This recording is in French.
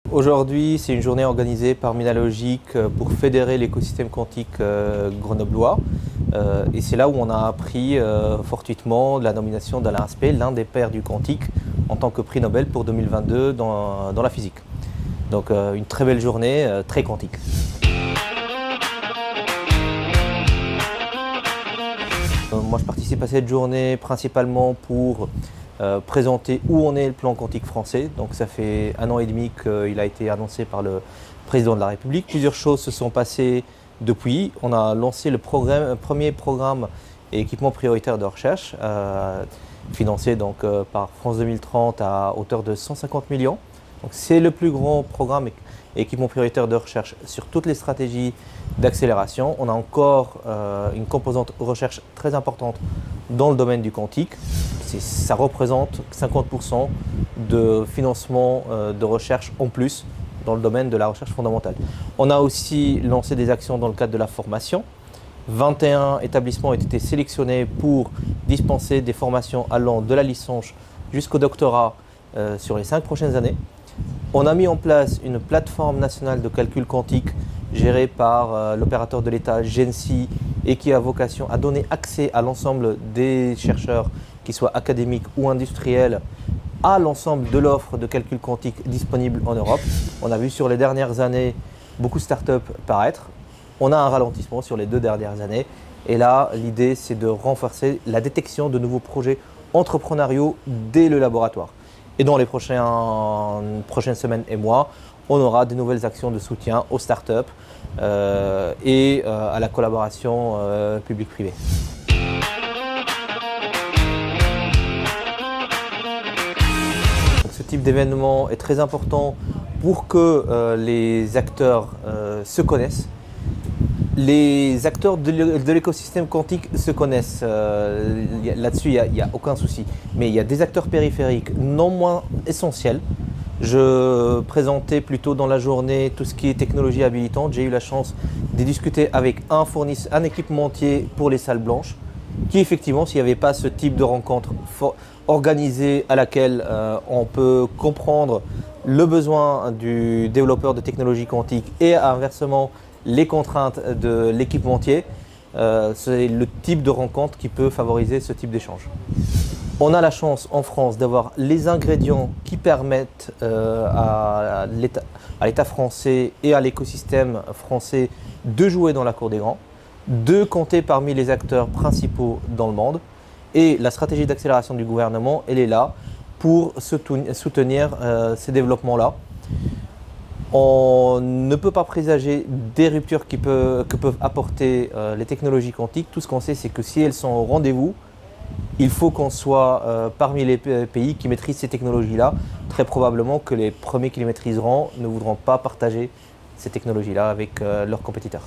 Aujourd'hui, c'est une journée organisée par Minalogic pour fédérer l'écosystème quantique grenoblois. Et c'est là où on a appris fortuitement la nomination d'Alain Aspect, l'un des pères du quantique, en tant que prix Nobel pour 2022 dans la physique. Donc une très belle journée, très quantique. Moi, je participe à cette journée principalement pour présenter où on est le plan quantique français. Donc ça fait 1 an et demi qu'il a été annoncé par le président de la République. Plusieurs choses se sont passées depuis. On a lancé le premier programme et équipement prioritaire de recherche, financé donc, par France 2030 à hauteur de 150 millions. C'est le plus grand programme et équipement prioritaire de recherche sur toutes les stratégies d'accélération. On a encore une composante recherche très importante dans le domaine du quantique. Ça représente 50% de financement de recherche en plus dans le domaine de la recherche fondamentale. On a aussi lancé des actions dans le cadre de la formation. 21 établissements ont été sélectionnés pour dispenser des formations allant de la licence jusqu'au doctorat sur les 5 prochaines années. On a mis en place une plateforme nationale de calcul quantique gérée par l'opérateur de l'État GENSI et qui a vocation à donner accès à l'ensemble des chercheurs, qu'ils soient académiques ou industriels, à l'ensemble de l'offre de calcul quantique disponible en Europe. On a vu sur les dernières années beaucoup de startups paraître. On a un ralentissement sur les 2 dernières années. Et là, l'idée, c'est de renforcer la détection de nouveaux projets entrepreneuriaux dès le laboratoire. Et dans les prochaines semaines et mois, on aura des nouvelles actions de soutien aux startups et à la collaboration publique-privée. Ce type d'événement est très important pour que les acteurs se connaissent. Les acteurs de l'écosystème quantique se connaissent, là-dessus il n'y a aucun souci. Mais il y a des acteurs périphériques non moins essentiels. Je présentais plutôt dans la journée tout ce qui est technologie habilitante. J'ai eu la chance de discuter avec un équipementier pour les salles blanches, qui effectivement, s'il n'y avait pas ce type de rencontre organisée à laquelle on peut comprendre le besoin du développeur de technologie quantique et inversement les contraintes de l'équipementier, c'est le type de rencontre qui peut favoriser ce type d'échange. On a la chance en France d'avoir les ingrédients qui permettent à l'État français et à l'écosystème français de jouer dans la cour des grands, de compter parmi les acteurs principaux dans le monde. Et la stratégie d'accélération du gouvernement, elle est là pour soutenir ces développements-là. On ne peut pas présager des ruptures que peuvent apporter les technologies quantiques. Tout ce qu'on sait, c'est que si elles sont au rendez-vous, il faut qu'on soit parmi les pays qui maîtrisent ces technologies-là. Très probablement que les premiers qui les maîtriseront ne voudront pas partager ces technologies-là avec leurs compétiteurs.